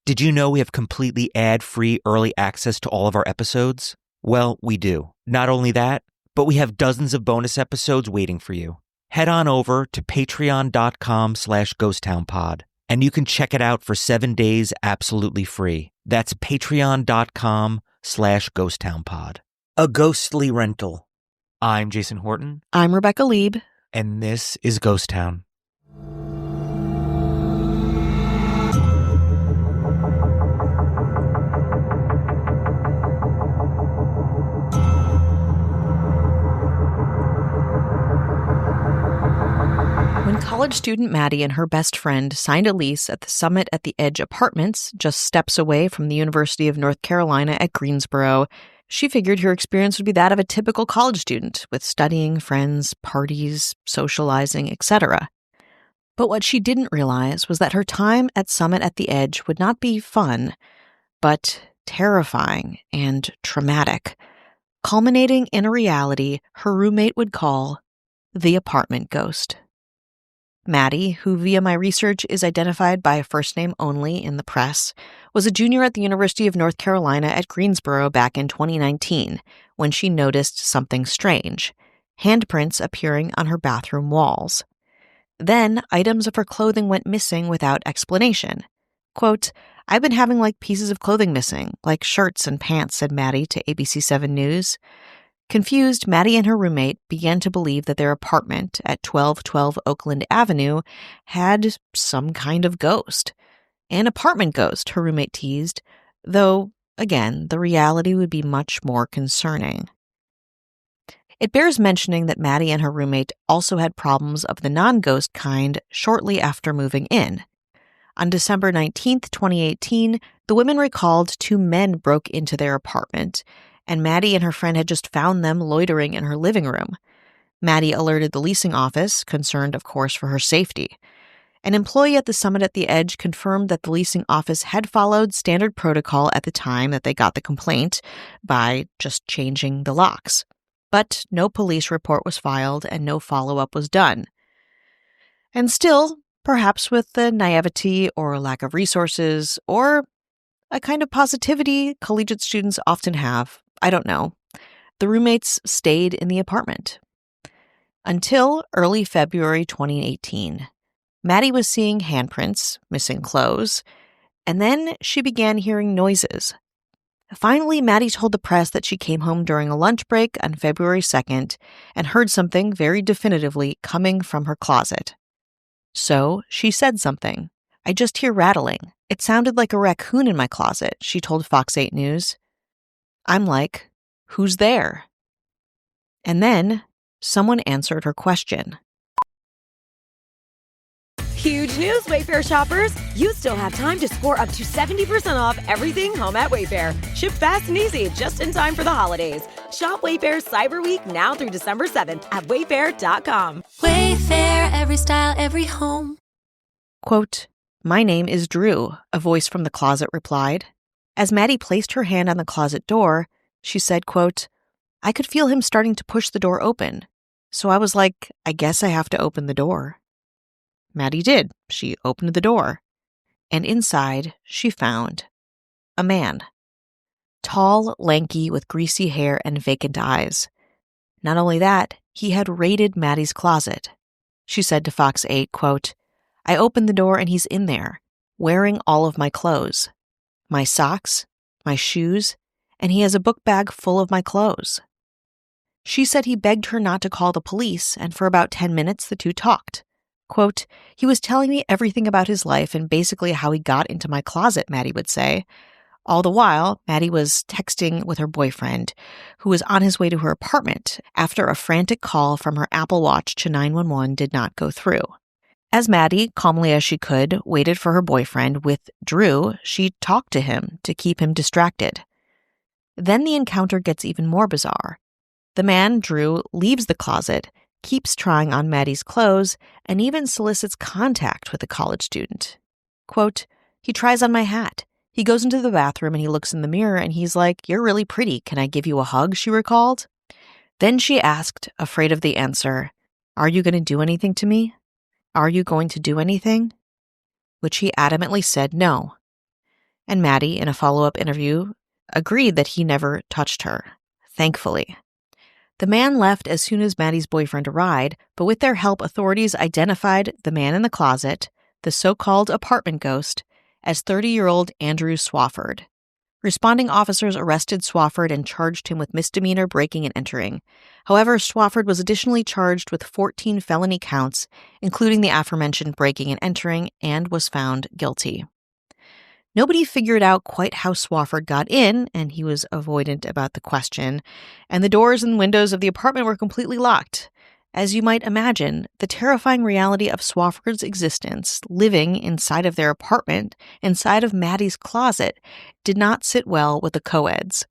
Did you know we have completely ad-free early access to all of our episodes? Well, we do. Not only that, but we have dozens of bonus episodes waiting for you. Head on over to patreon.com/ghosttownpod, and you can check it out for 7 days absolutely free. That's patreon.com/ghosttownpod. A ghostly rental. I'm Jason Horton. I'm Rebecca Lieb. And this is Ghost Town. When college student Maddie and her best friend signed a lease at the Summit at the Edge Apartments, just steps away from the University of North Carolina at Greensboro, she figured her experience would be that of a typical college student, with studying, friends, parties, socializing, etc. But what she didn't realize was that her time at Summit at the Edge would not be fun, but terrifying and traumatic, culminating in a reality her roommate would call the apartment ghost. Maddie, who via my research is identified by a first name only in the press, was a junior at the University of North Carolina at Greensboro back in 2019 when she noticed something strange, handprints appearing on her bathroom walls. Then, items of her clothing went missing without explanation. Quote, "I've been having pieces of clothing missing, like shirts and pants," said Maddie to ABC 7 News. Confused, Maddie and her roommate began to believe that their apartment at 1212 Oakland Avenue had some kind of ghost. An apartment ghost, her roommate teased, though, again, the reality would be much more concerning. It bears mentioning that Maddie and her roommate also had problems of the non-ghost kind shortly after moving in. On December 19th, 2018, the women recalled 2 men broke into their apartment, and Maddie and her friend had just found them loitering in her living room. Maddie alerted the leasing office, concerned, of course, for her safety. An employee at the Summit at the Edge confirmed that the leasing office had followed standard protocol at the time that they got the complaint by just changing the locks. But no police report was filed and no follow-up was done. And still, perhaps with the naivety or lack of resources or a kind of positivity collegiate students often have, I don't know, the roommates stayed in the apartment. Until early February 2018. Maddie was seeing handprints, missing clothes, and then she began hearing noises. Finally, Maddie told the press that she came home during a lunch break on February 2nd and heard something very definitively coming from her closet. So she said something. "I just hear rattling. It sounded like a raccoon in my closet," she told Fox 8 News. I'm like, "Who's there?" And then someone answered her question. Huge news, Wayfair shoppers! You still have time to score up to 70% off everything home at Wayfair. Ship fast and easy, just in time for the holidays. Shop Wayfair's Cyber Week now through December 7th at wayfair.com. Wayfair, every style, every home. Quote, "My name is Drew," a voice from the closet replied. As Maddie placed her hand on the closet door, she said, quote, "I could feel him starting to push the door open. So I was like, I guess I have to open the door." Maddie did. She opened the door. And inside, she found a man. Tall, lanky, with greasy hair and vacant eyes. Not only that, he had raided Maddie's closet. She said to Fox 8, quote, "I opened the door and he's in there, wearing all of my clothes. My socks, my shoes, and he has a book bag full of my clothes." She said he begged her not to call the police, and for about 10 minutes the two talked. Quote, "He was telling me everything about his life and basically how he got into my closet," Maddie would say. All the while, Maddie was texting with her boyfriend, who was on his way to her apartment after a frantic call from her Apple Watch to 911 did not go through. As Maddie, calmly as she could, waited for her boyfriend with Drew, she talked to him to keep him distracted. Then the encounter gets even more bizarre. The man, Drew, leaves the closet, keeps trying on Maddie's clothes, and even solicits contact with the college student. Quote, "He tries on my hat. He goes into the bathroom and he looks in the mirror and he's like, 'You're really pretty. Can I give you a hug?'" she recalled. Then she asked, afraid of the answer, "Are you going to do anything to me? Are you going to do anything?" Which he adamantly said no. And Maddie, in a follow-up interview, agreed that he never touched her, thankfully. The man left as soon as Maddie's boyfriend arrived, but with their help, authorities identified the man in the closet, the so-called apartment ghost, as 30-year-old Andrew Swafford. Responding officers arrested Swafford and charged him with misdemeanor breaking and entering. However, Swafford was additionally charged with 14 felony counts, including the aforementioned breaking and entering, and was found guilty. Nobody figured out quite how Swafford got in, and he was avoidant about the question, and the doors and windows of the apartment were completely locked. As you might imagine, the terrifying reality of Swafford's existence, living inside of their apartment, inside of Maddie's closet, did not sit well with the co-eds.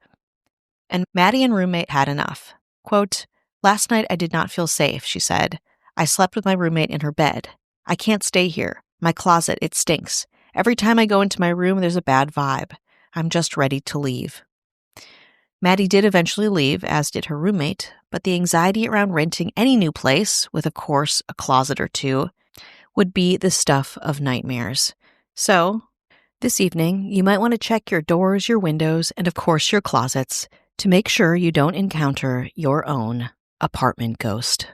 And Maddie and roommate had enough. Quote, "Last night I did not feel safe," she said. "I slept with my roommate in her bed. I can't stay here. My closet, it stinks. Every time I go into my room, there's a bad vibe. I'm just ready to leave." Maddie did eventually leave, as did her roommate, but the anxiety around renting any new place, with of course a closet or two, would be the stuff of nightmares. So, this evening, you might want to check your doors, your windows, and of course your closets to make sure you don't encounter your own apartment ghost.